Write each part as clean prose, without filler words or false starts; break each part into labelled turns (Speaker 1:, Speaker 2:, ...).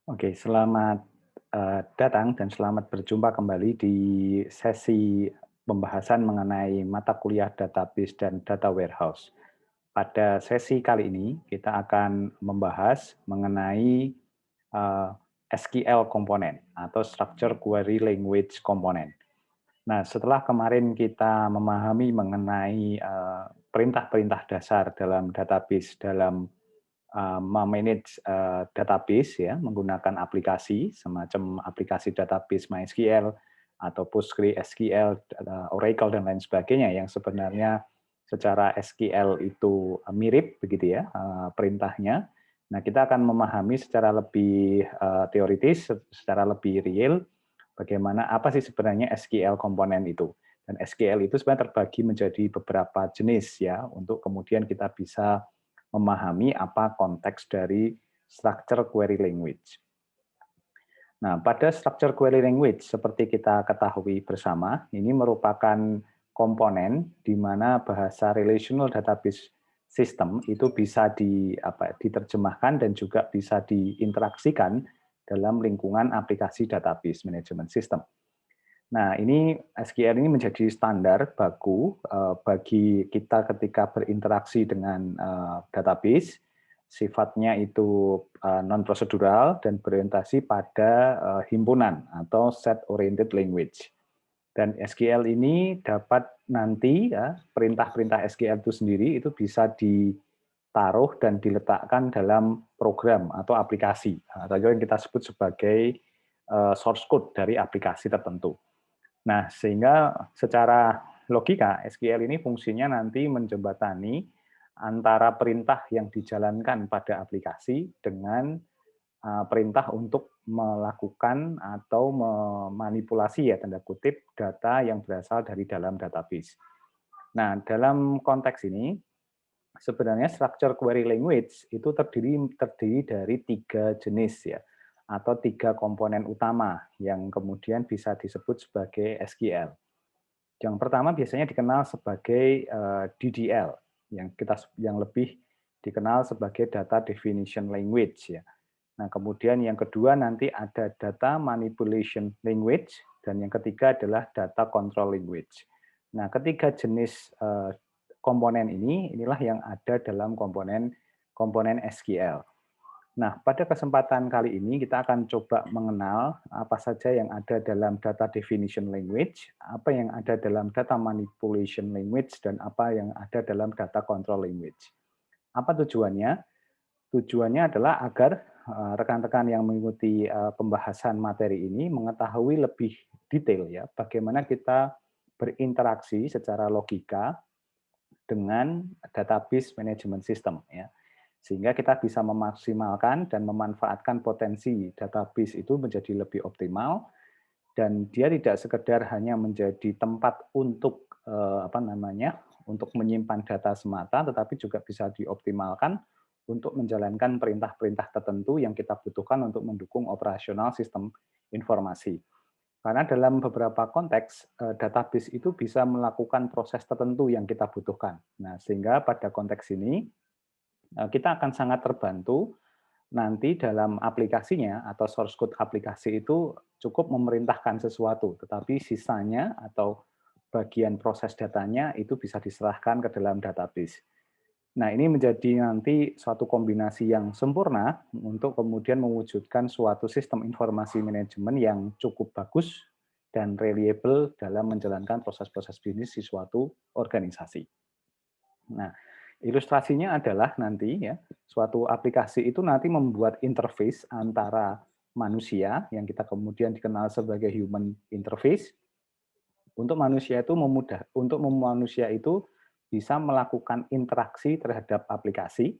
Speaker 1: Oke, selamat datang dan selamat berjumpa kembali di sesi pembahasan mengenai mata kuliah database dan data warehouse. Pada sesi kali ini, kita akan membahas mengenai eh, SQL komponen atau Structure Query Language Component. Nah, setelah kemarin kita memahami mengenai perintah-perintah dasar dalam database, dalam memanage database ya menggunakan aplikasi semacam aplikasi database MySQL atau PostgreSQL, Oracle dan lain sebagainya yang sebenarnya secara SQL itu mirip begitu ya perintahnya. Nah, kita akan memahami secara lebih teoritis, secara lebih real bagaimana apa sih sebenarnya SQL komponen itu. Dan SQL itu sebenarnya terbagi menjadi beberapa jenis ya untuk kemudian kita bisa memahami apa konteks dari structure query language. Nah, pada structure query language seperti kita ketahui bersama, ini merupakan komponen di mana bahasa relational database system itu bisa diterjemahkan dan juga bisa diinteraksikan dalam lingkungan aplikasi database management system. Nah, ini SQL ini menjadi standar baku bagi kita ketika berinteraksi dengan database. Sifatnya itu non prosedural dan berorientasi pada himpunan atau set oriented language. Dan SQL ini dapat nanti ya perintah-perintah SQL itu sendiri itu bisa ditaruh dan diletakkan dalam program atau aplikasi atau yang kita sebut sebagai source code dari aplikasi tertentu. Nah, sehingga secara logika SQL ini fungsinya nanti menjembatani antara perintah yang dijalankan pada aplikasi dengan perintah untuk melakukan atau memanipulasi ya tanda kutip data yang berasal dari dalam database. Nah, dalam konteks ini sebenarnya structure query language itu terdiri dari 3 jenis ya atau 3 komponen utama yang kemudian bisa disebut sebagai SQL. Yang pertama biasanya dikenal sebagai DDL, yang lebih dikenal sebagai Data Definition Language ya. Nah, kemudian yang kedua nanti ada Data Manipulation Language dan yang ketiga adalah Data Control Language. Nah, ketiga jenis komponen inilah yang ada dalam komponen komponen SQL. Nah, pada kesempatan kali ini kita akan coba mengenal apa saja yang ada dalam data definition language, apa yang ada dalam data manipulation language, dan apa yang ada dalam data control language. Apa tujuannya? Tujuannya adalah agar rekan-rekan yang mengikuti pembahasan materi ini mengetahui lebih detail ya bagaimana kita berinteraksi secara logika dengan database management system ya. Sehingga kita bisa memaksimalkan dan memanfaatkan potensi database itu menjadi lebih optimal dan dia tidak sekedar hanya menjadi tempat untuk untuk menyimpan data semata tetapi juga bisa dioptimalkan untuk menjalankan perintah-perintah tertentu yang kita butuhkan untuk mendukung operasional sistem informasi. Karena dalam beberapa konteks, database itu bisa melakukan proses tertentu yang kita butuhkan. Nah, sehingga pada konteks ini, kita akan sangat terbantu nanti dalam aplikasinya atau source code aplikasi itu cukup memerintahkan sesuatu, tetapi sisanya atau bagian proses datanya itu bisa diserahkan ke dalam database. Nah, ini menjadi nanti suatu kombinasi yang sempurna untuk kemudian mewujudkan suatu sistem informasi manajemen yang cukup bagus dan reliable dalam menjalankan proses-proses bisnis di suatu organisasi. Nah, ilustrasinya adalah nanti ya, suatu aplikasi itu nanti membuat interface antara manusia yang kita kemudian dikenal sebagai human interface untuk manusia itu bisa melakukan interaksi terhadap aplikasi.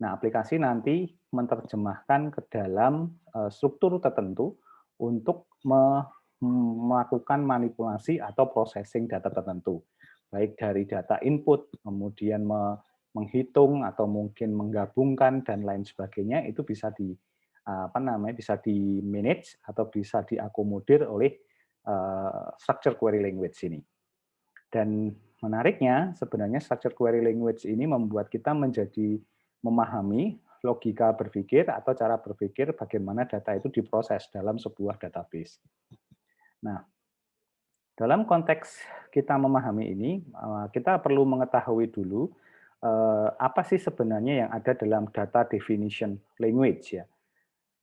Speaker 1: Nah, aplikasi nanti menerjemahkan ke dalam struktur tertentu untuk melakukan manipulasi atau processing data tertentu. Baik dari data input, kemudian menghitung atau mungkin menggabungkan dan lain sebagainya itu bisa bisa di manage atau bisa diakomodir oleh structure query language ini. Dan menariknya sebenarnya structure query language ini membuat kita menjadi memahami logika berpikir atau cara berpikir bagaimana data itu diproses dalam sebuah database. Nah, dalam konteks kita memahami ini, kita perlu mengetahui dulu apa sih sebenarnya yang ada dalam data definition language ya.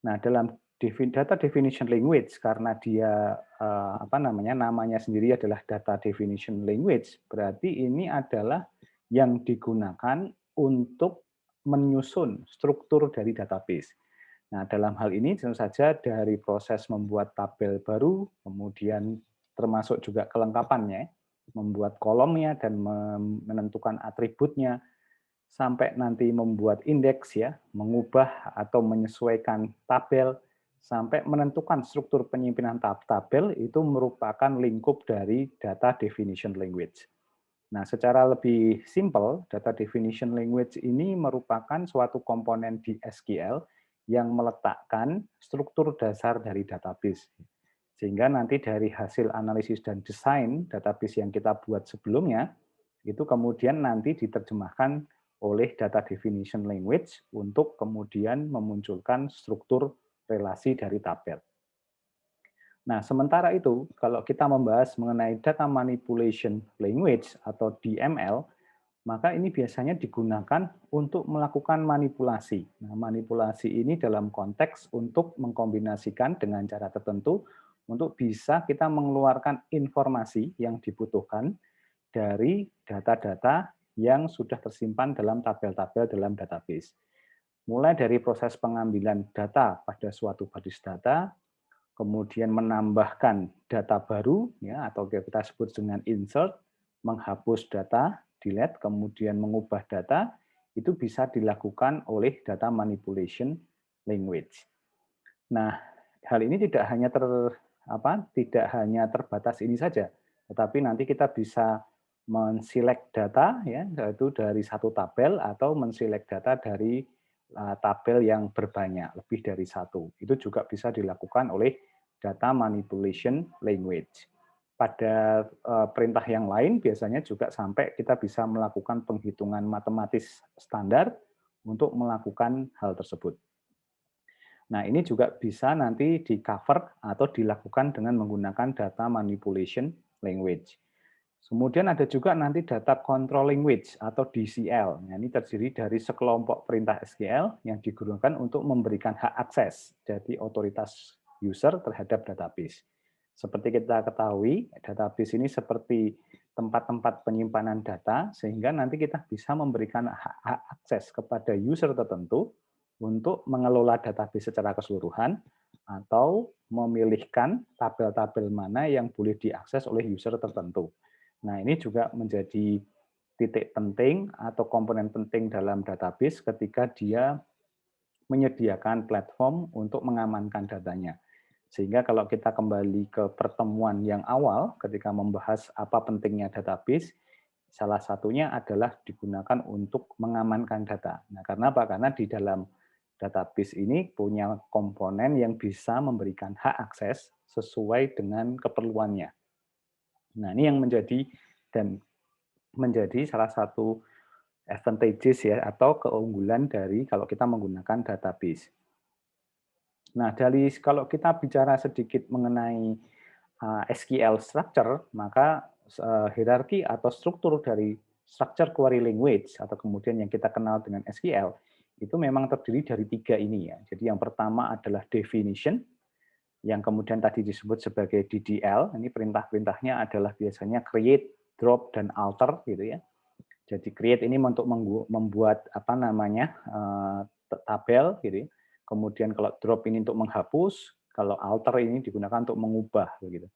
Speaker 1: Nah, dalam data definition language karena dia namanya sendiri adalah data definition language, berarti ini adalah yang digunakan untuk menyusun struktur dari database. Nah, dalam hal ini tentu saja dari proses membuat tabel baru, kemudian termasuk juga kelengkapannya, membuat kolomnya dan menentukan atributnya, sampai nanti membuat indeks ya, mengubah atau menyesuaikan tabel, sampai menentukan struktur penyimpanan tabel itu merupakan lingkup dari data definition language. Nah, secara lebih simpel, data definition language ini merupakan suatu komponen di SQL yang meletakkan struktur dasar dari database. Sehingga nanti dari hasil analisis dan desain database yang kita buat sebelumnya, itu kemudian nanti diterjemahkan oleh data definition language untuk kemudian memunculkan struktur relasi dari tabel. Nah, sementara itu, kalau kita membahas mengenai data manipulation language atau DML, maka ini biasanya digunakan untuk melakukan manipulasi. Nah, manipulasi ini dalam konteks untuk mengkombinasikan dengan cara tertentu untuk bisa kita mengeluarkan informasi yang dibutuhkan dari data-data yang sudah tersimpan dalam tabel-tabel dalam database. Mulai dari proses pengambilan data pada suatu basis data, kemudian menambahkan data baru, ya, atau kita sebut dengan insert, menghapus data, delete, kemudian mengubah data, itu bisa dilakukan oleh data manipulation language. Nah, hal ini tidak hanya terbatas ini saja, tetapi nanti kita bisa menselect data ya, yaitu dari satu tabel atau menselect data dari tabel yang berbanyak, lebih dari satu. Itu juga bisa dilakukan oleh data manipulation language. Pada perintah yang lain biasanya juga sampai kita bisa melakukan penghitungan matematis standar untuk melakukan hal tersebut. Nah, ini juga bisa nanti di-cover atau dilakukan dengan menggunakan data manipulation language. Kemudian ada juga nanti data control language atau DCL. Nah, ini terdiri dari sekelompok perintah SQL yang digunakan untuk memberikan hak akses dari otoritas user terhadap database. Seperti kita ketahui, database ini seperti tempat-tempat penyimpanan data, sehingga nanti kita bisa memberikan hak akses kepada user tertentu untuk mengelola database secara keseluruhan, atau memilihkan tabel-tabel mana yang boleh diakses oleh user tertentu. Nah, ini juga menjadi titik penting atau komponen penting dalam database ketika dia menyediakan platform untuk mengamankan datanya. Sehingga kalau kita kembali ke pertemuan yang awal ketika membahas apa pentingnya database, salah satunya adalah digunakan untuk mengamankan data. Nah, karena apa? Karena di dalam database ini punya komponen yang bisa memberikan hak akses sesuai dengan keperluannya. Nah, ini yang menjadi salah satu advantages ya atau keunggulan dari kalau kita menggunakan database. Nah, kalau kita bicara sedikit mengenai SQL structure, maka hierarki atau struktur dari structure query language atau kemudian yang kita kenal dengan SQL itu memang terdiri dari 3 ini ya. Jadi yang pertama adalah definition, yang kemudian tadi disebut sebagai DDL. Ini perintah-perintahnya adalah biasanya create, drop, dan alter gitu ya. Jadi create ini untuk membuat tabel gitu ya. Kemudian kalau drop ini untuk menghapus, kalau alter ini digunakan untuk mengubah begitu.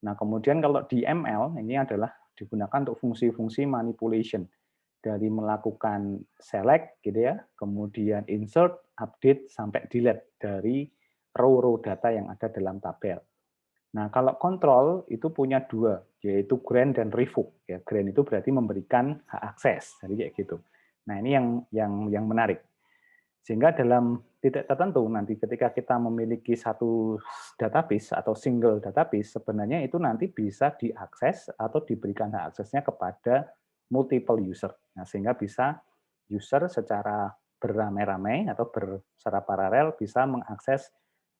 Speaker 1: Nah, kemudian kalau DML ini adalah digunakan untuk fungsi-fungsi manipulation dari melakukan select gitu ya, kemudian insert, update sampai delete dari row-row data yang ada dalam tabel. Nah, kalau kontrol itu punya 2, yaitu grant dan revoke. Ya, grant itu berarti memberikan hak akses, jadi kayak gitu. Nah, ini yang menarik. Sehingga dalam titik tertentu nanti ketika kita memiliki satu database atau single database, sebenarnya itu nanti bisa diakses atau diberikan hak aksesnya kepada multiple user. Nah, sehingga bisa user secara beramai-ramai atau secara paralel bisa mengakses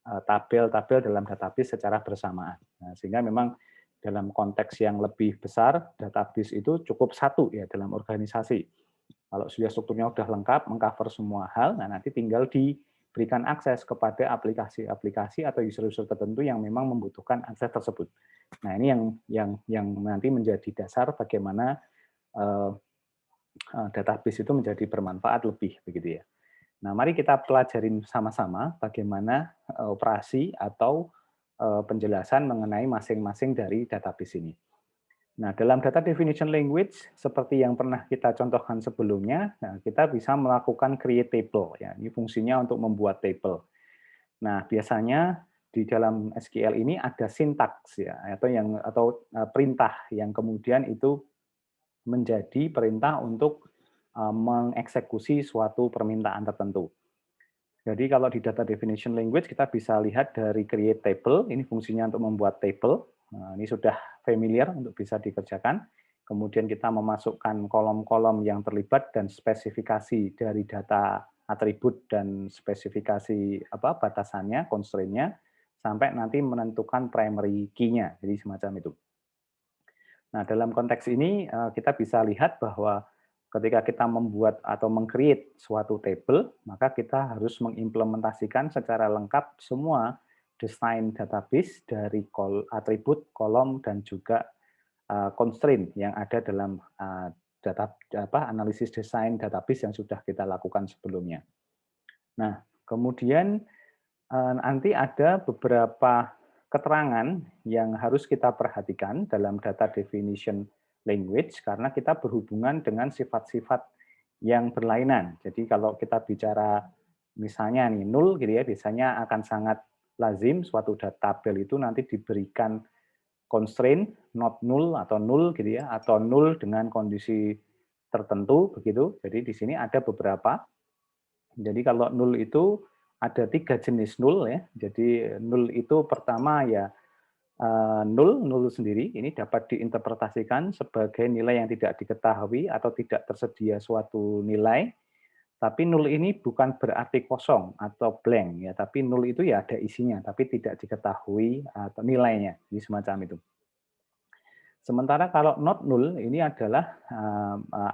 Speaker 1: tabel-tabel dalam database secara bersamaan. Nah, sehingga memang dalam konteks yang lebih besar, database itu cukup satu ya dalam organisasi. Kalau sudah strukturnya sudah lengkap, mengcover semua hal, nah nanti tinggal diberikan akses kepada aplikasi-aplikasi atau user-user tertentu yang memang membutuhkan akses tersebut. Nah, ini yang nanti menjadi dasar bagaimana database itu menjadi bermanfaat lebih begitu ya. Nah, mari kita pelajarin sama-sama bagaimana operasi atau penjelasan mengenai masing-masing dari database ini. Nah, dalam data definition language, seperti yang pernah kita contohkan sebelumnya, nah, kita bisa melakukan create table. Ya, ini fungsinya untuk membuat table. Nah, biasanya di dalam SQL ini ada sintaks ya, atau perintah yang kemudian itu menjadi perintah untuk mengeksekusi suatu permintaan tertentu. Jadi kalau di data definition language kita bisa lihat dari create table, ini fungsinya untuk membuat table. Nah, ini sudah familiar untuk bisa dikerjakan. Kemudian kita memasukkan kolom-kolom yang terlibat dan spesifikasi dari data atribut dan spesifikasi batasannya, constraint-nya, sampai nanti menentukan primary key-nya. Jadi semacam itu. Nah, dalam konteks ini kita bisa lihat bahwa ketika kita membuat atau meng-create suatu table, maka kita harus mengimplementasikan secara lengkap semua desain database dari atribut, kolom, dan juga constraint yang ada dalam analisis desain database yang sudah kita lakukan sebelumnya. Nah, kemudian nanti ada beberapa keterangan yang harus kita perhatikan dalam data definition language karena kita berhubungan dengan sifat-sifat yang berlainan. Jadi kalau kita bicara misalnya nih null gitu ya, biasanya akan sangat lazim suatu tabel itu nanti diberikan constraint not null atau null gitu ya, atau null dengan kondisi tertentu begitu. Jadi di sini ada beberapa. Jadi kalau null itu ada 3 jenis null ya. Jadi null itu pertama ya null sendiri ini dapat diinterpretasikan sebagai nilai yang tidak diketahui atau tidak tersedia suatu nilai. Tapi null ini bukan berarti kosong atau blank ya, tapi null itu ya ada isinya tapi tidak diketahui atau nilainya. Jadi semacam itu. Sementara kalau not null ini adalah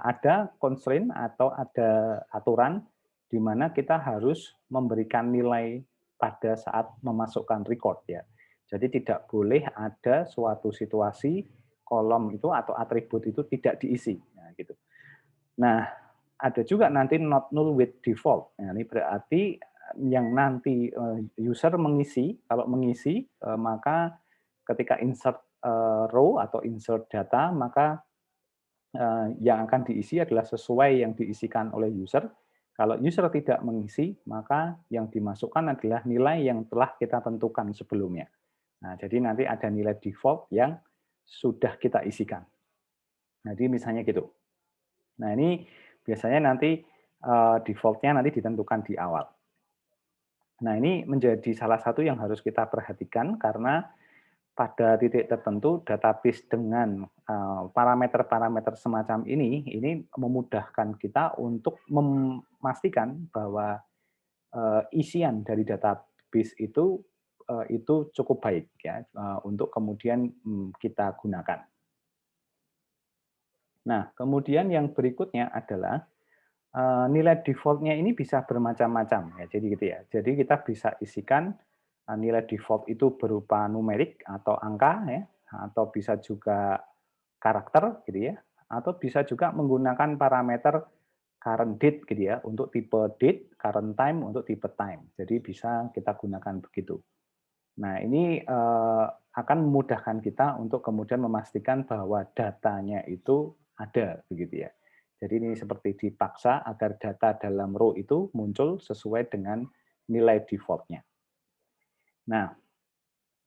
Speaker 1: ada constraint atau ada aturan di mana kita harus memberikan nilai pada saat memasukkan record ya. Jadi tidak boleh ada suatu situasi kolom itu atau atribut itu tidak diisi. Nah, gitu. Nah, ada juga nanti not null with default. Nah, ini berarti yang nanti user mengisi, kalau mengisi maka ketika insert row atau insert data, maka yang akan diisi adalah sesuai yang diisikan oleh user. Kalau user tidak mengisi, maka yang dimasukkan adalah nilai yang telah kita tentukan sebelumnya. Nah, jadi nanti ada nilai default yang sudah kita isikan. Jadi misalnya gitu. Nah, ini biasanya nanti default-nya nanti ditentukan di awal. Nah, ini menjadi salah satu yang harus kita perhatikan karena pada titik tertentu database dengan parameter-parameter semacam ini memudahkan kita untuk memastikan bahwa isian dari database itu cukup baik ya untuk kemudian kita gunakan. Nah, kemudian yang berikutnya adalah nilai default-nya ini bisa bermacam-macam ya. Jadi gitu ya. Jadi kita bisa isikan nilai default itu berupa numerik atau angka ya, atau bisa juga karakter gitu ya, atau bisa juga menggunakan parameter current date gitu ya untuk tipe date, current time untuk tipe time. Jadi bisa kita gunakan begitu. Nah, ini akan memudahkan kita untuk kemudian memastikan bahwa datanya itu ada begitu ya. Jadi ini seperti dipaksa agar data dalam row itu muncul sesuai dengan nilai default-nya. Nah,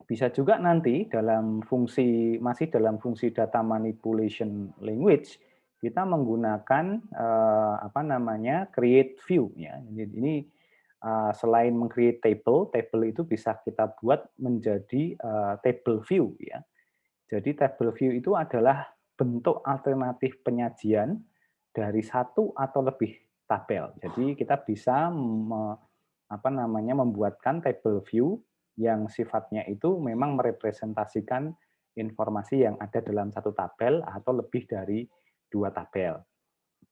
Speaker 1: bisa juga nanti masih dalam fungsi data manipulation language kita menggunakan create view ya. Jadi ini selain meng-create table itu bisa kita buat menjadi table view ya. Jadi table view itu adalah bentuk alternatif penyajian dari satu atau lebih tabel. Jadi kita bisa membuatkan table view yang sifatnya itu memang merepresentasikan informasi yang ada dalam satu tabel atau lebih dari 2 tabel.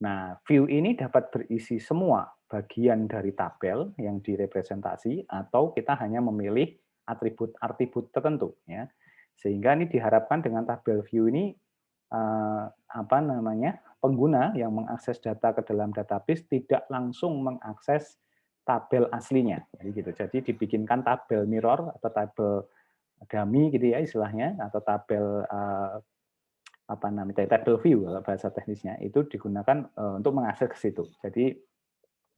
Speaker 1: Nah, view ini dapat berisi semua bagian dari tabel yang direpresentasi atau kita hanya memilih atribut-atribut tertentu ya. Sehingga ini diharapkan dengan tabel view ini pengguna yang mengakses data ke dalam database tidak langsung mengakses tabel aslinya. Jadi gitu. Jadi dibikinkan tabel mirror atau tabel dummy gitu ya istilahnya, atau tabel table view kalau bahasa teknisnya, itu digunakan untuk mengakses ke situ. Jadi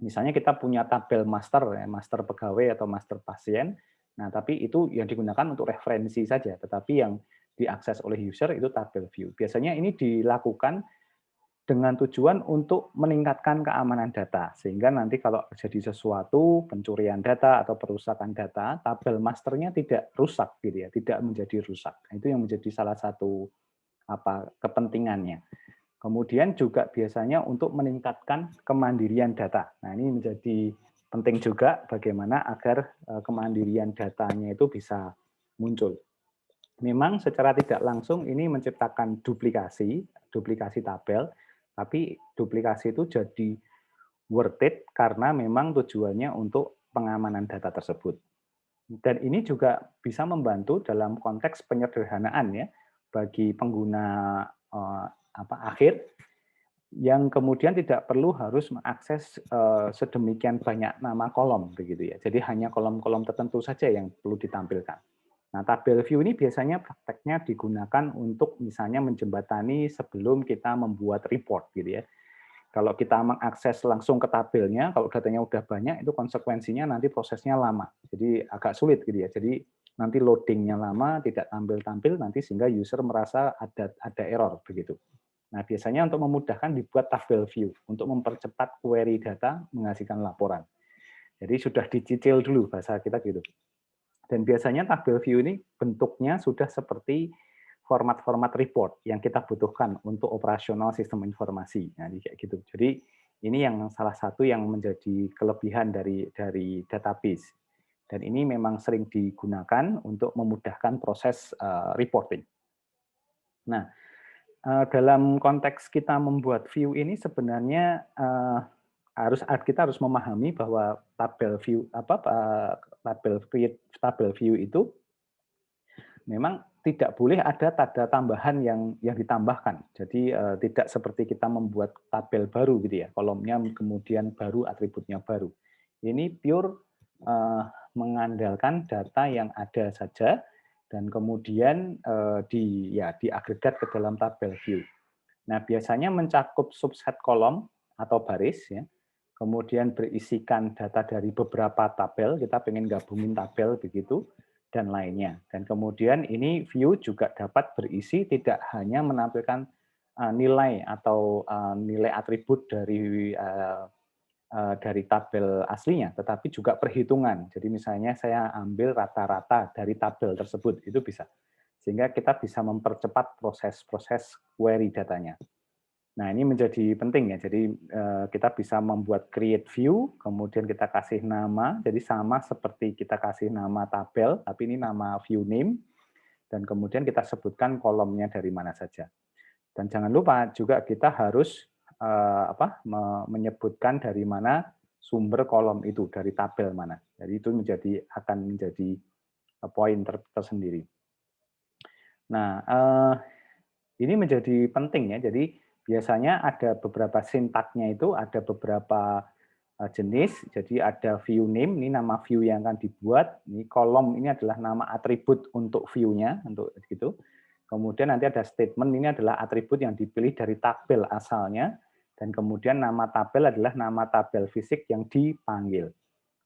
Speaker 1: misalnya kita punya tabel master ya, master pegawai atau master pasien. Nah, tapi itu yang digunakan untuk referensi saja, tetapi yang diakses oleh user itu tabel view. Biasanya ini dilakukan dengan tujuan untuk meningkatkan keamanan data, sehingga nanti kalau terjadi sesuatu, pencurian data atau perusakan data, tabel masternya tidak rusak gitu ya, tidak menjadi rusak. Itu yang menjadi salah satu kepentingannya. Kemudian juga biasanya untuk meningkatkan kemandirian data. Nah, ini menjadi penting juga bagaimana agar kemandirian datanya itu bisa muncul. Memang secara tidak langsung ini menciptakan duplikasi tabel, tapi duplikasi itu jadi worth it karena memang tujuannya untuk pengamanan data tersebut. Dan ini juga bisa membantu dalam konteks penyederhanaan ya bagi pengguna akhir yang kemudian tidak perlu harus mengakses sedemikian banyak nama kolom begitu ya. Jadi hanya kolom-kolom tertentu saja yang perlu ditampilkan. Nah, tabel view ini biasanya prakteknya digunakan untuk misalnya menjembatani sebelum kita membuat report gitu ya. Kalau kita mengakses langsung ke tabelnya, kalau datanya udah banyak, itu konsekuensinya nanti prosesnya lama. Jadi agak sulit gitu ya. Jadi nanti loadingnya lama, tidak tampil-tampil, nanti sehingga user merasa ada error begitu. Nah, biasanya untuk memudahkan dibuat tabel view untuk mempercepat query data menghasilkan laporan. Jadi sudah dicicil dulu bahasa kita gitu. Dan biasanya tabel view ini bentuknya sudah seperti format-format report yang kita butuhkan untuk operasional sistem informasi. Nah, kayak gitu. Jadi ini yang salah satu yang menjadi kelebihan dari database. Dan ini memang sering digunakan untuk memudahkan proses reporting. Nah, dalam konteks kita membuat view ini sebenarnya kita harus memahami bahwa tabel view itu memang tidak boleh ada tanda tambahan yang ditambahkan. Jadi tidak seperti kita membuat tabel baru gitu ya, kolomnya kemudian baru, atributnya baru. Ini pure mengandalkan data yang ada saja dan kemudian diagregat ke dalam tabel view. Nah, biasanya mencakup subset kolom atau baris ya. Kemudian berisikan data dari beberapa tabel, kita pengen gabungin tabel begitu, dan lainnya. Dan kemudian ini view juga dapat berisi tidak hanya menampilkan nilai atau nilai atribut dari tabel aslinya, tetapi juga perhitungan. Jadi misalnya saya ambil rata-rata dari tabel tersebut, itu bisa. Sehingga kita bisa mempercepat proses-proses query datanya. Nah, ini menjadi penting ya. Jadi kita bisa membuat create view, kemudian kita kasih nama. Jadi sama seperti kita kasih nama tabel, tapi ini nama view name. Dan kemudian kita sebutkan kolomnya dari mana saja. Dan jangan lupa juga kita harus menyebutkan dari mana sumber kolom itu, dari tabel mana. Jadi itu akan menjadi poin tersendiri. Nah, ini menjadi penting ya. Jadi biasanya ada beberapa sintaknya itu, ada beberapa jenis. Jadi ada view name, ini nama view yang akan dibuat. Ini kolom ini adalah nama atribut untuk view-nya, untuk gitu. Kemudian nanti ada statement, ini adalah atribut yang dipilih dari tabel asalnya. Dan kemudian nama tabel adalah nama tabel fisik yang dipanggil.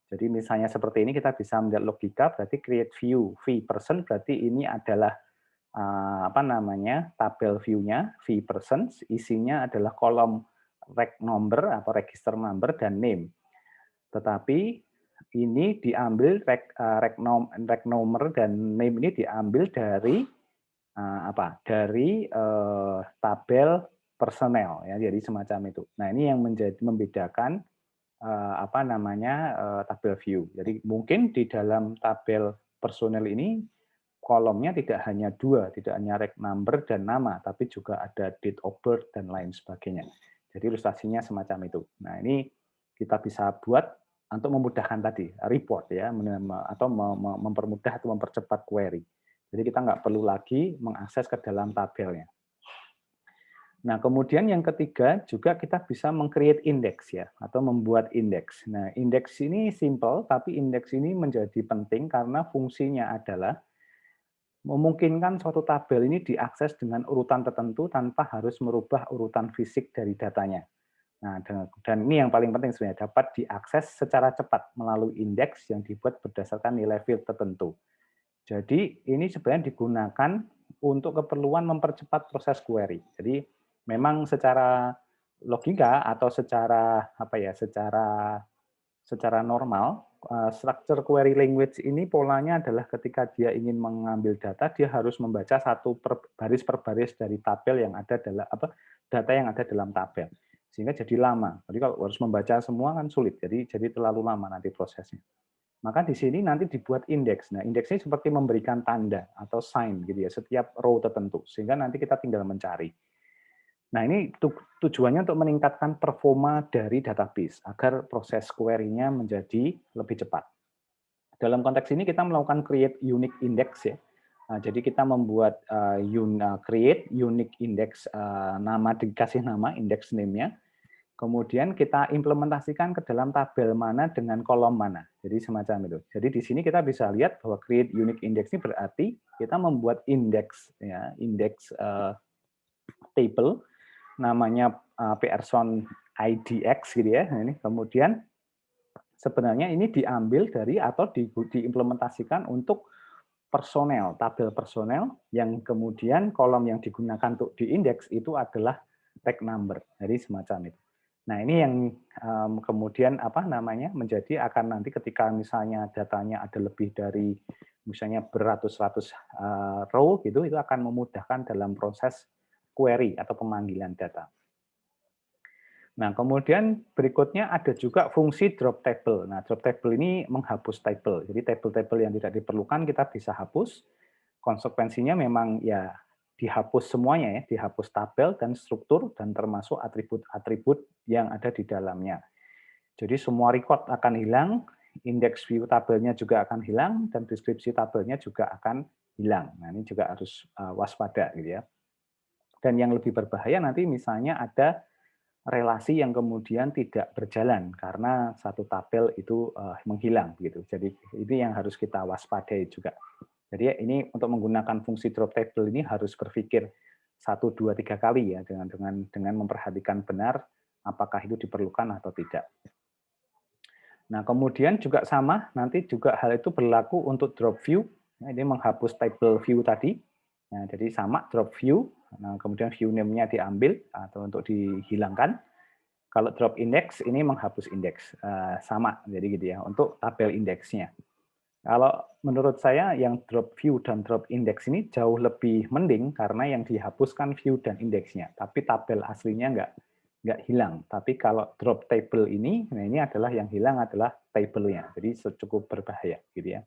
Speaker 1: Jadi misalnya seperti ini kita bisa melihat logika, berarti create view v person, berarti ini adalah tabel view-nya, v persons, isinya adalah kolom reg number atau register number dan name. Tetapi ini diambil reg number dan name ini diambil dari tabel personel ya, jadi semacam itu. Nah, ini yang membedakan tabel view. Jadi mungkin di dalam tabel personel ini kolomnya tidak hanya dua, tidak hanya rek number dan nama, tapi juga ada date of birth dan lain sebagainya. Jadi ilustrasinya semacam itu. Nah, ini kita bisa buat untuk memudahkan tadi report ya, atau mempermudah atau mempercepat query. Jadi kita nggak perlu lagi mengakses ke dalam tabelnya. Nah, kemudian yang ketiga juga kita bisa meng-create index ya, atau membuat indeks. Nah, indeks ini simple, tapi indeks ini menjadi penting karena fungsinya adalah memungkinkan suatu tabel ini diakses dengan urutan tertentu tanpa harus merubah urutan fisik dari datanya. Nah, dan ini yang paling penting sebenarnya, dapat diakses secara cepat melalui indeks yang dibuat berdasarkan nilai field tertentu. Jadi ini sebenarnya digunakan untuk keperluan mempercepat proses query. Jadi memang secara logika atau secara normal, structure query language ini polanya adalah ketika dia ingin mengambil data, dia harus membaca baris per baris dari tabel yang ada dalam data yang ada dalam tabel, sehingga jadi lama. Jadi kalau harus membaca semua kan sulit, jadi terlalu lama nanti prosesnya. Maka di sini nanti dibuat indeks. Nah, indeks ini seperti memberikan tanda atau sign gitu ya, setiap row tertentu, sehingga nanti kita tinggal mencari. Nah, ini tujuannya untuk meningkatkan performa dari database agar proses query-nya menjadi lebih cepat. Dalam konteks ini kita melakukan create unique index ya. Nah, jadi kita membuat create unique index, dikasih nama index name-nya. Kemudian kita implementasikan ke dalam tabel mana dengan kolom mana. Jadi semacam itu. Jadi di sini kita bisa lihat bahwa create unique index ini berarti kita membuat indeks ya, indeks table namanya Pearson IDX gitu ya. Nah, ini kemudian sebenarnya ini diambil dari atau diimplementasikan untuk personel, tabel personel yang kemudian kolom yang digunakan untuk diindeks itu adalah tag number. Jadi semacam itu. Nah, ini yang kemudian menjadi akan nanti ketika misalnya datanya ada lebih dari misalnya beratus-ratus row gitu, itu akan memudahkan dalam proses query atau pemanggilan data. Nah, kemudian berikutnya ada juga fungsi drop table. Nah, drop table ini menghapus table. Jadi table-table yang tidak diperlukan kita bisa hapus. Konsekuensinya memang ya dihapus semuanya ya, dihapus tabel dan struktur dan termasuk atribut-atribut yang ada di dalamnya. Jadi semua record akan hilang, indeks view tabelnya juga akan hilang, dan deskripsi tabelnya juga akan hilang. Nah, ini juga harus waspada gitu ya. Dan yang lebih berbahaya nanti misalnya ada relasi yang kemudian tidak berjalan karena satu tabel itu menghilang begitu. Jadi ini yang harus kita waspadai juga. Jadi ini untuk menggunakan fungsi drop table ini harus berpikir 1, 2, 3 kali ya dengan memperhatikan benar apakah itu diperlukan atau tidak. Nah, kemudian juga sama, nanti juga hal itu berlaku untuk drop view. Nah, ini menghapus table view tadi. Nah, jadi sama drop view. Nah, kemudian view name-nya diambil atau untuk dihilangkan. Kalau drop index ini menghapus indeks. Sama, jadi gitu ya, untuk tabel indeksnya. Kalau menurut saya yang drop view dan drop index ini jauh lebih mending karena yang dihapuskan view dan indeksnya, tapi tabel aslinya nggak hilang. Tapi kalau drop table ini, nah ini adalah yang hilang adalah tabelnya, jadi cukup berbahaya gitu ya.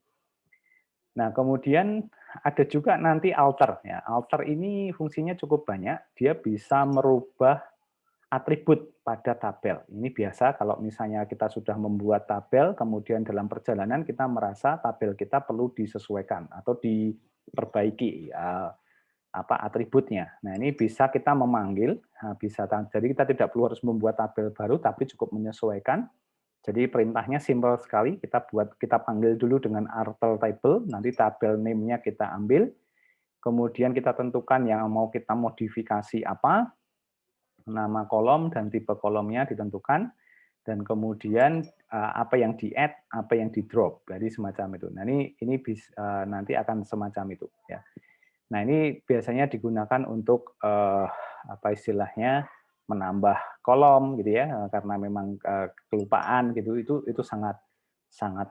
Speaker 1: Nah, kemudian ada juga nanti alter. Ya. Alter ini fungsinya cukup banyak. Dia bisa merubah atribut pada tabel. Ini biasa kalau misalnya kita sudah membuat tabel, kemudian dalam perjalanan kita merasa tabel kita perlu disesuaikan atau diperbaiki atributnya. Nah, ini bisa kita memanggil, jadi kita tidak perlu harus membuat tabel baru, tapi cukup menyesuaikan. Jadi perintahnya simpel sekali, kita panggil dulu dengan artel table, nanti tabel name-nya kita ambil, kemudian kita tentukan yang mau kita modifikasi apa, nama kolom dan tipe kolomnya ditentukan, dan kemudian apa yang di-add, apa yang di-drop, jadi semacam itu. Nah, ini nanti akan semacam itu ya. Nah, ini biasanya digunakan untuk istilahnya menambah kolom gitu ya, karena memang kelupaan gitu, itu sangat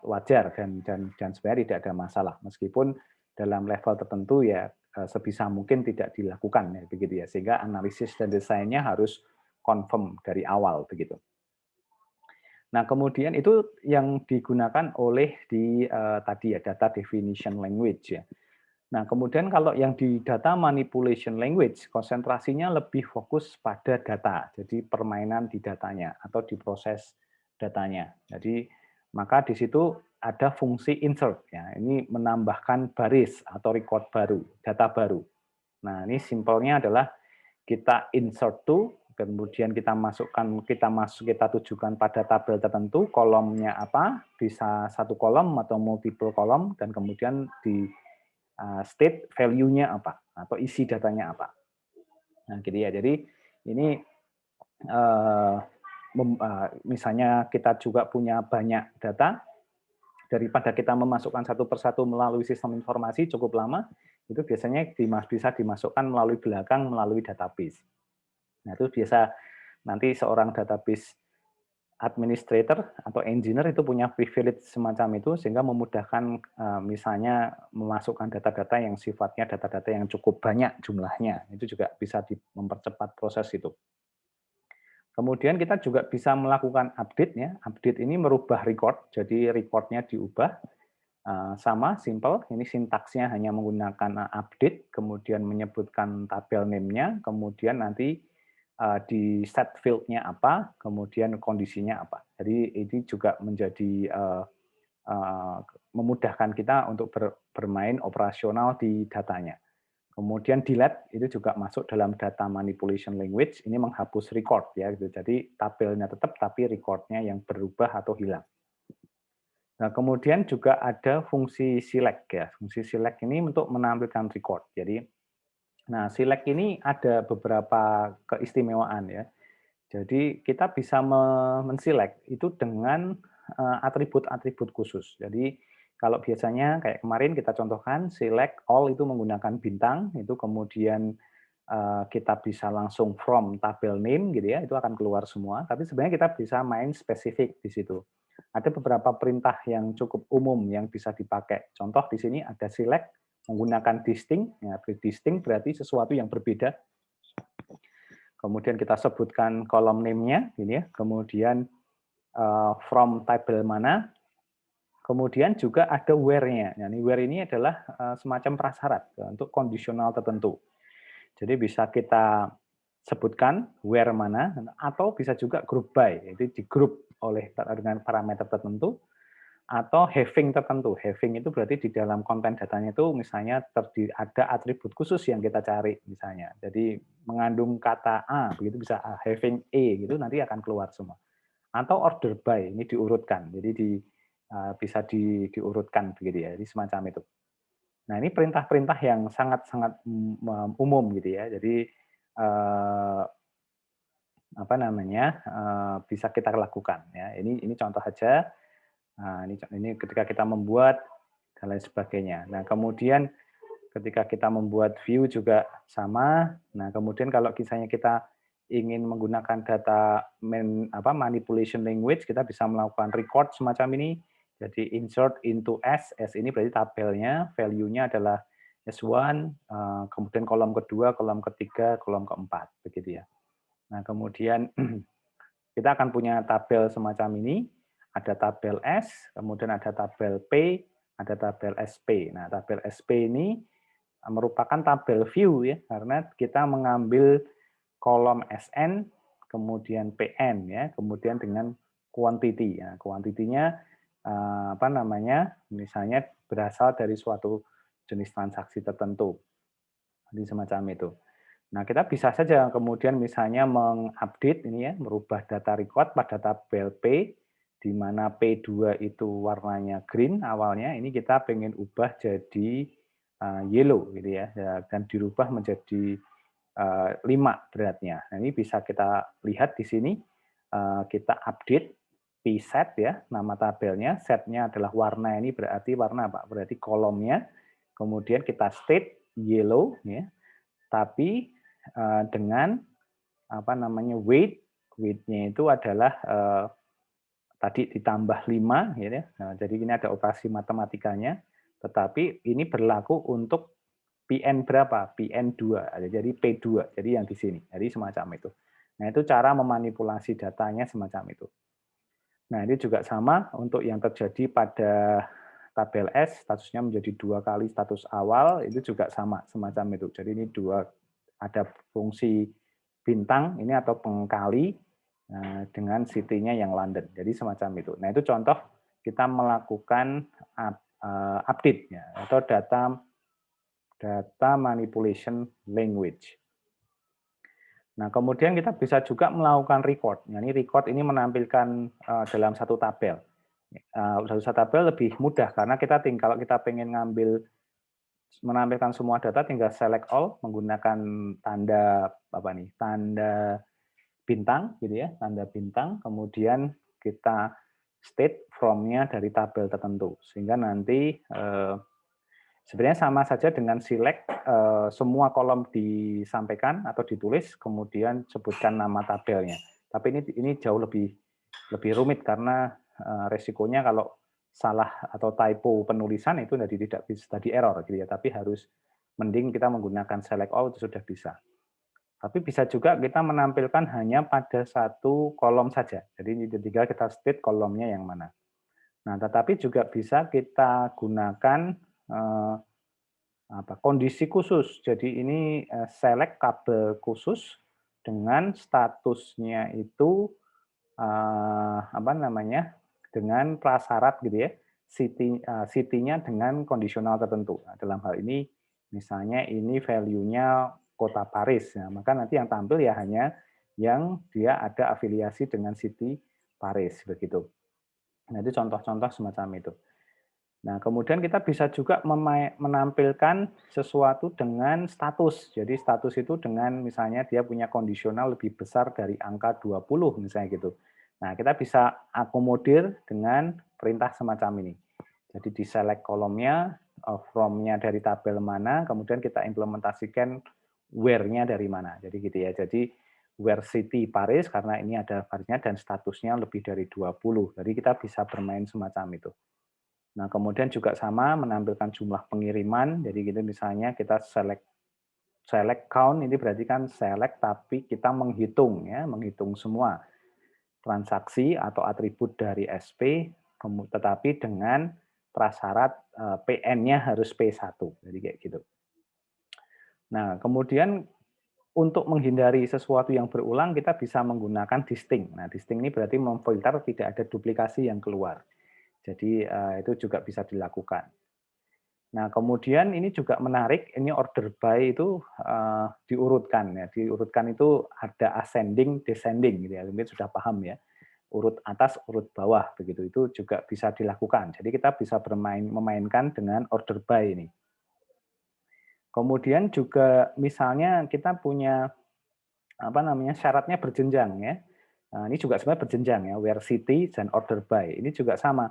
Speaker 1: wajar dan sebenarnya tidak ada masalah, meskipun dalam level tertentu ya sebisa mungkin tidak dilakukan ya begitu ya, sehingga analisis dan desainnya harus confirm dari awal begitu. Nah, kemudian itu yang digunakan oleh tadi ya data definition language ya. Nah, kemudian kalau yang di data manipulation language, konsentrasinya lebih fokus pada data. Jadi permainan di datanya atau di proses datanya. Jadi maka di situ ada fungsi insert ya. Ini menambahkan baris atau record baru, data baru. Nah, ini simpelnya adalah kita insert to, kemudian kita tujukan pada tabel tertentu, kolomnya apa, bisa satu kolom atau multiple kolom, dan kemudian di state value-nya apa, atau isi datanya apa. Nah, gitu ya. Jadi ini misalnya kita juga punya banyak data, daripada kita memasukkan satu persatu melalui sistem informasi cukup lama, itu biasanya bisa dimasukkan melalui belakang, melalui database. Nah, itu biasa nanti seorang database administrator atau engineer itu punya privilege semacam itu, sehingga memudahkan misalnya memasukkan data-data yang sifatnya data-data yang cukup banyak jumlahnya. Itu juga bisa mempercepat proses itu. Kemudian kita juga bisa melakukan update ya. Update ini merubah record, jadi recordnya diubah. Sama, simple. Ini sintaksnya hanya menggunakan update, kemudian menyebutkan tabel name-nya, kemudian nanti di set field-nya apa, kemudian kondisinya apa. Jadi ini juga menjadi memudahkan kita untuk bermain operasional di datanya. Kemudian delete itu juga masuk dalam data manipulation language, ini menghapus record ya gitu. Jadi tabelnya tetap tapi recordnya yang berubah atau hilang. Nah, kemudian juga ada fungsi select ya. Fungsi select ini untuk menampilkan record. Jadi nah, select ini ada beberapa keistimewaan ya. Jadi kita bisa men-select itu dengan atribut-atribut khusus. Jadi kalau biasanya kayak kemarin kita contohkan select all itu menggunakan bintang, itu kemudian kita bisa langsung from tabel name gitu ya, itu akan keluar semua. Tapi sebenarnya kita bisa main spesifik di situ. Ada beberapa perintah yang cukup umum yang bisa dipakai. Contoh di sini ada select menggunakan distinct, ya, distinct berarti sesuatu yang berbeda. Kemudian kita sebutkan kolom name-nya, ini ya. Kemudian from tabel mana. Kemudian juga ada where-nya. Nah, ini where ini adalah semacam prasyarat untuk kondisional tertentu. Jadi bisa kita sebutkan where mana, atau bisa juga group by, itu di group oleh dengan parameter tertentu, atau having tertentu. Having itu berarti di dalam konten datanya itu misalnya ada atribut khusus yang kita cari misalnya. Jadi mengandung kata A, begitu bisa having E gitu nanti akan keluar semua. Atau order by, ini diurutkan. Jadi bisa diurutkan begitu ya. Jadi semacam itu. Nah, ini perintah-perintah yang sangat-sangat umum gitu ya. Jadi apa namanya? Bisa kita lakukan ya. Ini contoh aja. Nah, ini ketika kita membuat dan lain sebagainya. Nah, kemudian ketika kita membuat view juga sama. Nah, kemudian kalau misalnya kita ingin menggunakan data manipulation language, kita bisa melakukan record semacam ini. Jadi insert into S, S ini berarti tabelnya, value-nya adalah S1, kemudian kolom kedua, kolom ketiga, kolom keempat, begitu ya. Nah, kemudian kita akan punya tabel semacam ini, ada tabel S, kemudian ada tabel P, ada tabel SP. Nah, tabel SP ini merupakan tabel view ya, karena kita mengambil kolom SN, kemudian PN ya, kemudian dengan quantity ya. Quantity-nya apa namanya? Misalnya berasal dari suatu jenis transaksi tertentu. Jadi semacam itu. Nah, kita bisa saja kemudian misalnya mengupdate ini ya, merubah data record pada tabel P, di mana P2 itu warnanya green awalnya, ini kita pengen ubah jadi yellow gitu ya, dan dirubah menjadi 5 beratnya. Nah, ini bisa kita lihat di sini, kita update pset ya, nama tabelnya, setnya adalah warna ini berarti warna apa? Berarti kolomnya, kemudian kita state yellow ya, tapi dengan apa namanya weight-nya itu adalah tadi ditambah 5 gitu ya. Nah, jadi ini ada operasi matematikanya, tetapi ini berlaku untuk PN berapa? PN2, jadi P2, jadi yang di sini. Jadi semacam itu. Nah, itu cara memanipulasi datanya semacam itu. Nah, ini juga sama untuk yang terjadi pada tabel S, statusnya menjadi 2 kali status awal, itu juga sama, semacam itu. Jadi ini ada fungsi bintang, ini atau pengkali dengan city-nya yang London. Jadi semacam itu. Nah, itu contoh kita melakukan update ya, atau data manipulation language. Nah, kemudian kita bisa juga melakukan record. Nah, ini record ini menampilkan dalam satu tabel. Dalam satu tabel lebih mudah karena kalau kita pengen menampilkan semua data, tinggal select all menggunakan tanda bintang, gitu ya, tanda bintang. Kemudian kita state from-nya dari tabel tertentu, sehingga nanti sebenarnya sama saja dengan select semua kolom disampaikan atau ditulis, kemudian sebutkan nama tabelnya. Tapi ini jauh lebih rumit karena resikonya kalau salah atau typo penulisan itu tidak bisa tadi error gitu ya. Tapi mending kita menggunakan select all itu sudah bisa. Tapi bisa juga kita menampilkan hanya pada satu kolom saja. Jadi tinggal kita state kolomnya yang mana. Nah, tetapi juga bisa kita gunakan kondisi khusus. Jadi ini select kabel khusus dengan statusnya itu dengan prasyarat gitu ya, city-nya dengan kondisional tertentu. Nah, dalam hal ini misalnya ini value-nya kota Paris. Nah, maka nanti yang tampil ya hanya yang dia ada afiliasi dengan city Paris begitu. Nah, itu contoh-contoh semacam itu. Nah, kemudian kita bisa juga menampilkan sesuatu dengan status. Jadi status itu dengan misalnya dia punya kondisional lebih besar dari angka 20 misalnya gitu. Nah, kita bisa akomodir dengan perintah semacam ini. Jadi di select kolomnya, from-nya dari tabel mana, kemudian kita implementasikan where-nya dari mana. Jadi gitu ya. Jadi where city Paris karena ini ada varinya dan statusnya lebih dari 20. Jadi kita bisa bermain semacam itu. Nah, kemudian juga sama menampilkan jumlah pengiriman. Jadi gitu misalnya kita select count ini berarti kan select tapi kita menghitung ya, menghitung semua transaksi atau atribut dari SP tetapi dengan prasyarat PN-nya harus P1. Jadi kayak gitu. Nah, kemudian untuk menghindari sesuatu yang berulang kita bisa menggunakan distinct. Nah, distinct ini berarti memfilter tidak ada duplikasi yang keluar. Jadi itu juga bisa dilakukan. Nah, kemudian ini juga menarik, ini order by itu diurutkan ya. Diurutkan itu ada ascending, descending gitu ya. Mungkin sudah paham ya. Urut atas, urut bawah begitu. Itu juga bisa dilakukan. Jadi kita bisa memainkan dengan order by ini. Kemudian juga misalnya kita punya syaratnya berjenjang ya. Nah, ini juga sebenarnya berjenjang ya, where city dan order by. Ini juga sama.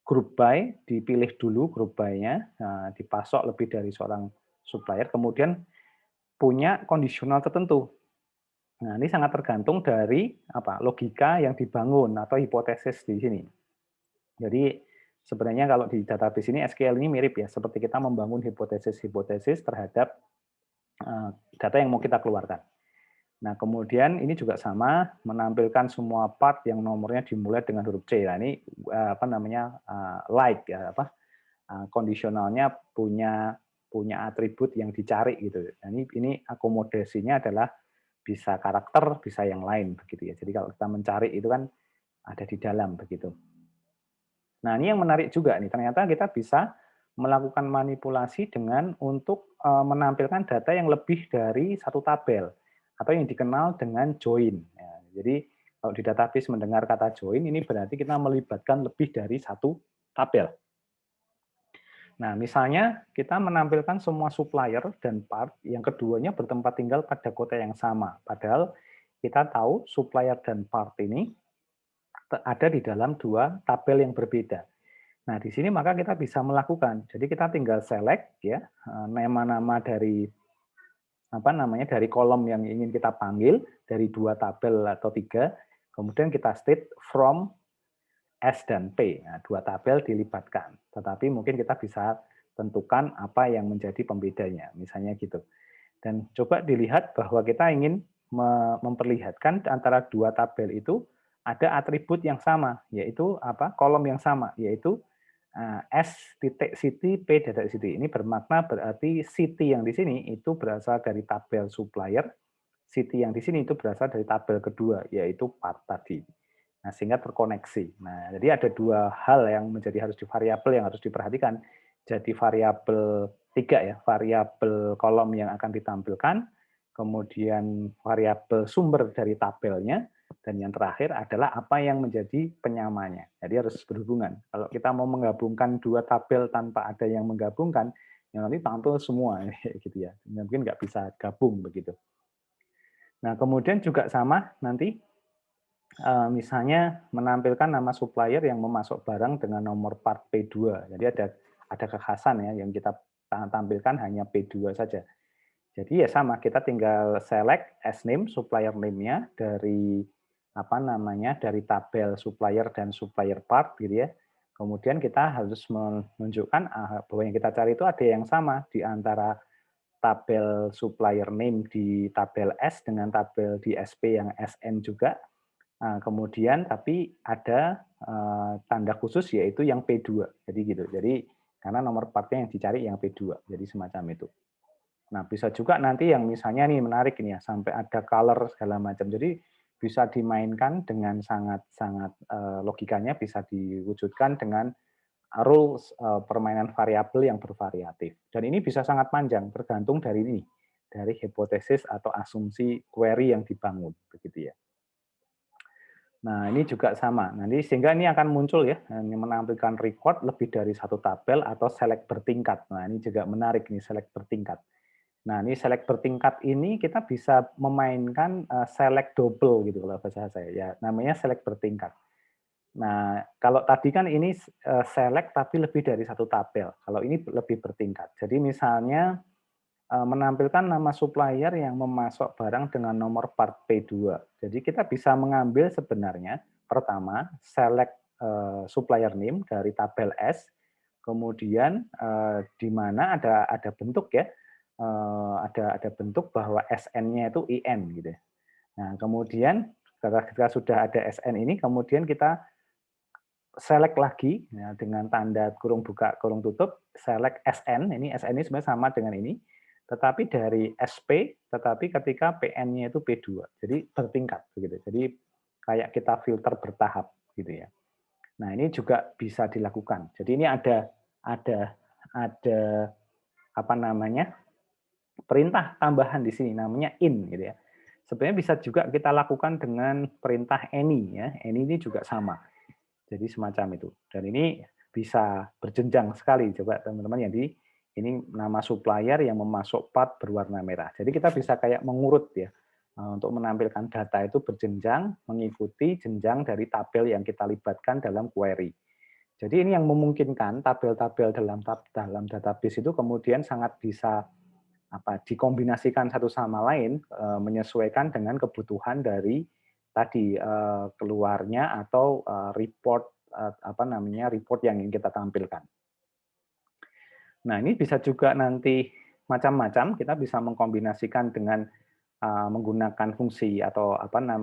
Speaker 1: Group by dipilih dulu group by-nya, dipasok lebih dari seorang supplier, kemudian punya kondisional tertentu. Nah, ini sangat tergantung dari logika yang dibangun atau hipotesis di sini. Jadi sebenarnya kalau di database ini SQL ini mirip ya, seperti kita membangun hipotesis-hipotesis terhadap data yang mau kita keluarkan. Nah, kemudian ini juga sama menampilkan semua part yang nomornya dimulai dengan huruf C. Nah, ini kondisionalnya punya atribut yang dicari gitu. Nah, ini akomodasinya adalah bisa karakter, bisa yang lain begitu ya. Jadi kalau kita mencari itu kan ada di dalam begitu. Nah, ini yang menarik juga nih. Ternyata kita bisa melakukan manipulasi dengan untuk menampilkan data yang lebih dari satu tabel atau yang dikenal dengan join. Ya, jadi kalau di database mendengar kata join, ini berarti kita melibatkan lebih dari satu tabel. Nah, misalnya kita menampilkan semua supplier dan part yang keduanya bertempat tinggal pada kota yang sama. Padahal kita tahu supplier dan part ini ada di dalam dua tabel yang berbeda. Nah, di sini maka kita bisa melakukan. Jadi kita tinggal select ya nama-nama dari dari kolom yang ingin kita panggil dari dua tabel atau tiga, kemudian kita state from S dan P. Nah, dua tabel dilibatkan. Tetapi mungkin kita bisa tentukan apa yang menjadi pembedanya, misalnya gitu. Dan coba dilihat bahwa kita ingin memperlihatkan antara dua tabel itu ada atribut yang sama, yaitu apa? Kolom yang sama, yaitu S titik city P titik city. Ini bermakna berarti city yang di sini itu berasal dari tabel supplier, city yang di sini itu berasal dari tabel kedua, yaitu part tadi. Nah, sehingga terkoneksi. Nah, jadi ada dua hal yang menjadi variabel yang harus diperhatikan. Jadi variabel tiga ya, variabel kolom yang akan ditampilkan, kemudian variabel sumber dari tabelnya, dan yang terakhir adalah apa yang menjadi penyamanya. Jadi harus berhubungan. Kalau kita mau menggabungkan dua tabel tanpa ada yang menggabungkan, yang nanti tampil semua gitu ya. Mungkin nggak bisa gabung begitu. Nah, kemudian juga sama nanti misalnya menampilkan nama supplier yang memasok barang dengan nomor part P2. Jadi ada kekhasan ya yang kita tampilkan hanya P2 saja. Jadi ya sama, kita tinggal select as name, supplier name-nya dari apa namanya, dari tabel supplier dan supplier part gitu ya. Kemudian kita harus menunjukkan bahwa yang kita cari itu ada yang sama di antara tabel supplier name di tabel S dengan tabel di SP yang SN juga. Nah, kemudian tapi ada tanda khusus yaitu yang P2. Jadi gitu. Jadi karena nomor partnya yang dicari yang P2. Jadi semacam itu. Nah, bisa juga nanti yang misalnya nih menarik ini ya, sampai ada color segala macam. Jadi bisa dimainkan dengan sangat-sangat logikanya bisa diwujudkan dengan rules permainan variabel yang bervariatif. Dan ini bisa sangat panjang tergantung dari ini, dari hipotesis atau asumsi query yang dibangun begitu ya. Nah, ini juga sama. Nanti sehingga ini akan muncul ya, ini menampilkan record lebih dari satu tabel atau select bertingkat. Nah, ini juga menarik nih select bertingkat. Nah, ini select bertingkat ini kita bisa memainkan select double gitu kalau bahasa saya ya. Namanya select bertingkat. Nah, kalau tadi kan ini select tapi lebih dari satu tabel. Kalau ini lebih bertingkat. Jadi misalnya menampilkan nama supplier yang memasok barang dengan nomor part P2. Jadi kita bisa mengambil sebenarnya pertama select supplier name dari tabel S, kemudian di mana ada bentuk ya, ada bentuk bahwa SN-nya itu IN gitu. Nah, kemudian ketika sudah ada SN ini, kemudian kita select lagi ya, dengan tanda kurung buka kurung tutup, select SN. Ini SN ini sebenarnya sama dengan ini, tetapi dari SP, tetapi ketika PN-nya itu P2. Jadi bertingkat begitu. Jadi kayak kita filter bertahap gitu ya. Nah, ini juga bisa dilakukan. Jadi ini ada apa namanya? Perintah tambahan di sini namanya in gitu ya. Sebenarnya bisa juga kita lakukan dengan perintah any ya. Any ini juga sama. Jadi semacam itu. Dan ini bisa berjenjang sekali. Coba teman-teman, jadi ini nama supplier yang memasok part berwarna merah. Jadi kita bisa kayak mengurut ya. Untuk menampilkan data itu berjenjang mengikuti jenjang dari tabel yang kita libatkan dalam query. Jadi ini yang memungkinkan tabel-tabel dalam database itu kemudian sangat bisa dikombinasikan satu sama lain menyesuaikan dengan kebutuhan dari tadi keluarnya atau report report yang ingin kita tampilkan. Nah, ini bisa juga nanti macam-macam, kita bisa mengkombinasikan dengan menggunakan fungsi atau aturan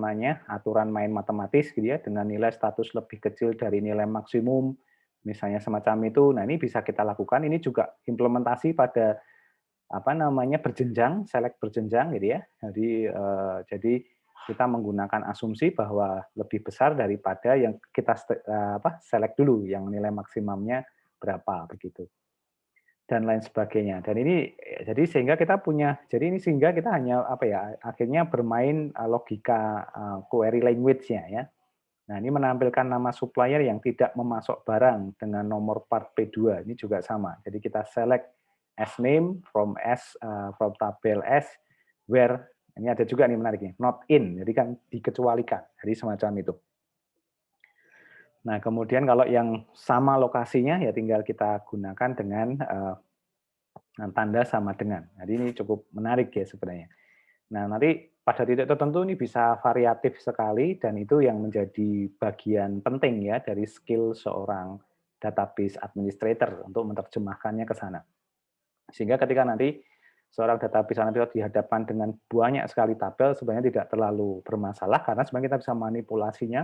Speaker 1: main matematis gitu ya, dengan nilai status lebih kecil dari nilai maksimum, misalnya semacam itu. Nah, ini bisa kita lakukan. Ini juga implementasi pada berjenjang, select berjenjang gitu ya. Jadi kita menggunakan asumsi bahwa lebih besar daripada yang kita select dulu yang nilai maksimumnya berapa begitu. Dan lain sebagainya. Dan ini sehingga kita hanya akhirnya bermain logika query language-nya ya. Nah, ini menampilkan nama supplier yang tidak memasok barang dengan nomor part P2. Ini juga sama. Jadi kita select as name from tabel S where ini ada juga nih menarik nih, not in. Jadi kan dikecualikan. Jadi semacam itu. Nah, kemudian kalau yang sama lokasinya ya tinggal kita gunakan dengan tanda sama dengan. Jadi ini cukup menarik ya sebenarnya. Nah, nanti pada titik tertentu ini bisa variatif sekali dan itu yang menjadi bagian penting ya dari skill seorang database administrator untuk menerjemahkannya ke sana. Sehingga ketika nanti seorang database analyst dihadapkan dengan banyak sekali tabel, sebenarnya tidak terlalu bermasalah karena sebenarnya kita bisa manipulasinya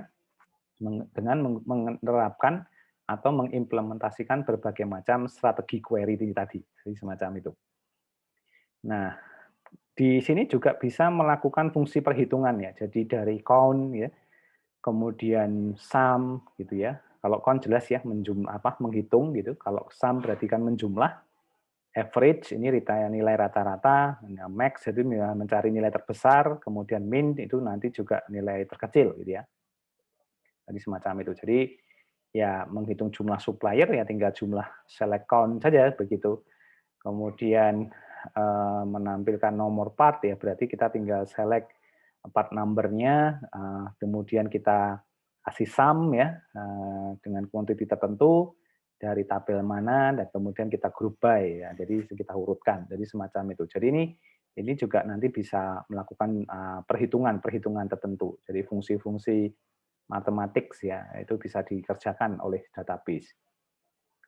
Speaker 1: dengan menerapkan atau mengimplementasikan berbagai macam strategi query ini tadi, jadi semacam itu. Nah, di sini juga bisa melakukan fungsi perhitungan ya, jadi dari count ya, kemudian sum gitu ya. Kalau count jelas ya menghitung gitu. Kalau sum berarti kan menjumlah, average ini nilai rata-rata, nah, max itu mencari nilai terbesar, kemudian min itu nanti juga nilai terkecil gitu ya. Jadi semacam itu. Jadi ya menghitung jumlah supplier ya tinggal jumlah select count saja begitu. Kemudian menampilkan nomor part ya berarti kita tinggal select part number-nya, kemudian kita kasih sum ya dengan quantity tertentu dari tabel mana dan kemudian kita group by ya. Jadi kita urutkan. Jadi semacam itu. Jadi ini juga nanti bisa melakukan perhitungan tertentu. Jadi fungsi-fungsi matematik ya itu bisa dikerjakan oleh database.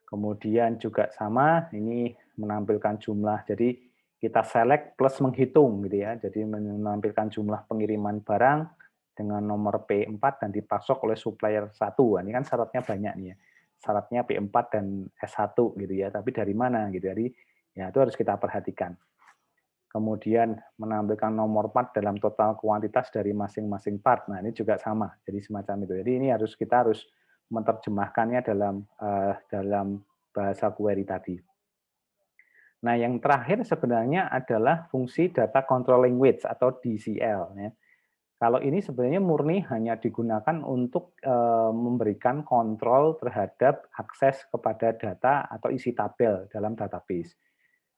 Speaker 1: Kemudian juga sama, ini menampilkan jumlah. Jadi kita select plus menghitung gitu ya. Jadi menampilkan jumlah pengiriman barang dengan nomor P4 dan dipasok oleh supplier 1. Ini kan syaratnya banyak nih ya. Syaratnya P4 dan S1 gitu ya. Tapi dari mana gitu. Jadi ya itu harus kita perhatikan. Kemudian menampilkan nomor part dalam total kuantitas dari masing-masing part. Nah, ini juga sama. Jadi semacam itu. Jadi ini kita harus menerjemahkannya dalam bahasa query tadi. Nah, yang terakhir sebenarnya adalah fungsi data control language atau DCL. Ya. Kalau ini sebenarnya murni hanya digunakan untuk memberikan kontrol terhadap akses kepada data atau isi tabel dalam database.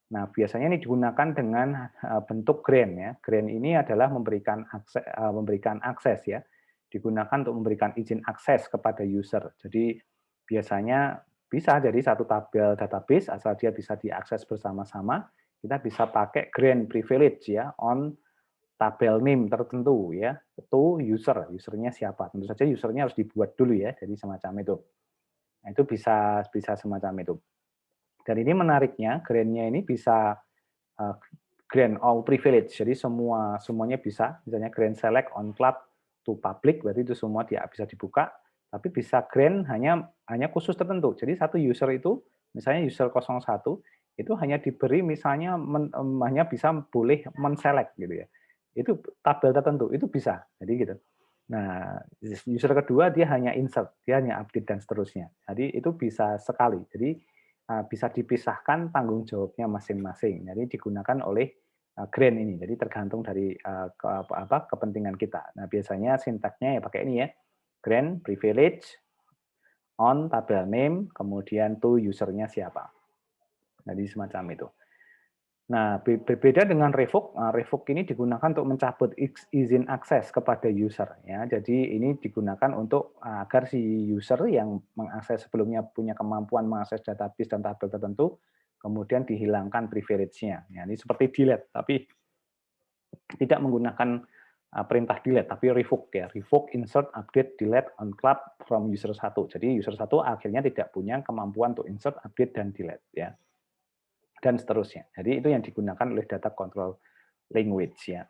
Speaker 1: Nah, biasanya ini digunakan dengan bentuk grant ya. Grant ini adalah memberikan akses ya. Digunakan untuk memberikan izin akses kepada user. Jadi biasanya bisa jadi satu tabel database asal dia bisa diakses bersama-sama, kita bisa pakai grant privilege ya on tabel name tertentu ya. Itu usernya siapa. Tentu saja usernya harus dibuat dulu ya. Jadi semacam itu. Nah, itu bisa semacam itu. Dan ini menariknya, grant-nya ini bisa grant all privilege. Jadi semuanya bisa, misalnya grant select on club to public, berarti itu semua bisa dibuka, tapi bisa grant hanya khusus tertentu. Jadi satu user itu, misalnya user 01, itu hanya diberi misalnya hanya bisa boleh men-select gitu ya. Itu tabel tertentu, itu bisa. Jadi gitu. Nah, user kedua dia hanya insert, dia hanya update dan seterusnya. Jadi itu bisa sekali. Jadi bisa dipisahkan tanggung jawabnya masing-masing. Jadi digunakan oleh grant ini. Jadi tergantung dari kepentingan kita. Nah, biasanya sintaksnya ya pakai ini ya. Grant privilege on tabel name, kemudian to usernya siapa. Jadi semacam itu. Nah, berbeda dengan revoke. Revoke ini digunakan untuk mencabut izin akses kepada user. Ya, jadi ini digunakan untuk agar si user yang mengakses sebelumnya punya kemampuan mengakses database dan tabel tertentu, kemudian dihilangkan privilege-nya. Ya, ini seperti delete, tapi tidak menggunakan perintah delete, tapi revoke ya. Revoke, insert, update, delete on club from user 1. Jadi user 1 akhirnya tidak punya kemampuan untuk insert, update, dan delete. Ya. Dan seterusnya. Jadi itu yang digunakan oleh data control language ya.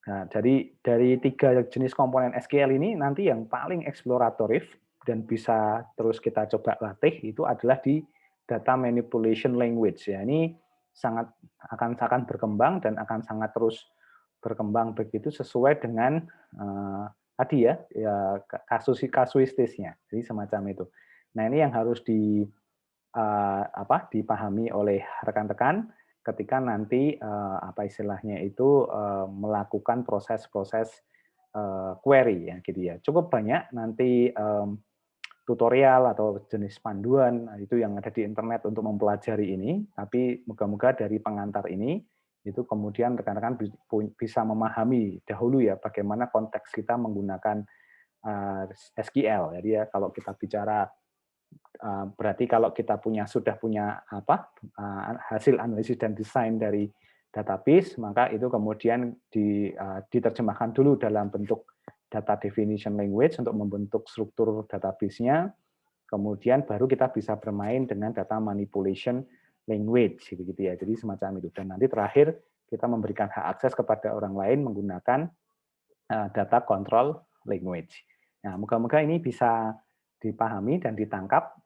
Speaker 1: Nah, dari 3 jenis komponen SQL ini nanti yang paling eksploratoris dan bisa terus kita coba latih itu adalah di data manipulation language ya. Ini akan berkembang dan akan sangat terus berkembang begitu sesuai dengan tadi ya kasuistisnya. Jadi semacam itu. Nah, ini yang harus dipahami oleh rekan-rekan ketika nanti istilahnya itu melakukan proses-proses query ya gitu ya. Cukup banyak nanti tutorial atau jenis panduan itu yang ada di internet untuk mempelajari ini, tapi moga-moga dari pengantar ini itu kemudian rekan-rekan bisa memahami dahulu ya bagaimana konteks kita menggunakan SQL. Jadi ya kalau kita bicara berarti kalau kita sudah punya hasil analisis dan desain dari database, maka itu kemudian diterjemahkan dulu dalam bentuk data definition language untuk membentuk struktur database-nya. Kemudian baru kita bisa bermain dengan data manipulation language gitu ya. Jadi semacam itu. Dan nanti terakhir kita memberikan hak akses kepada orang lain menggunakan data control language. Nah, moga-moga ini bisa dipahami dan ditangkap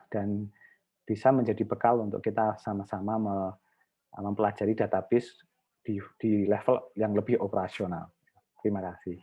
Speaker 1: dan bisa menjadi bekal untuk kita sama-sama mempelajari database di level yang lebih operasional. Terima kasih.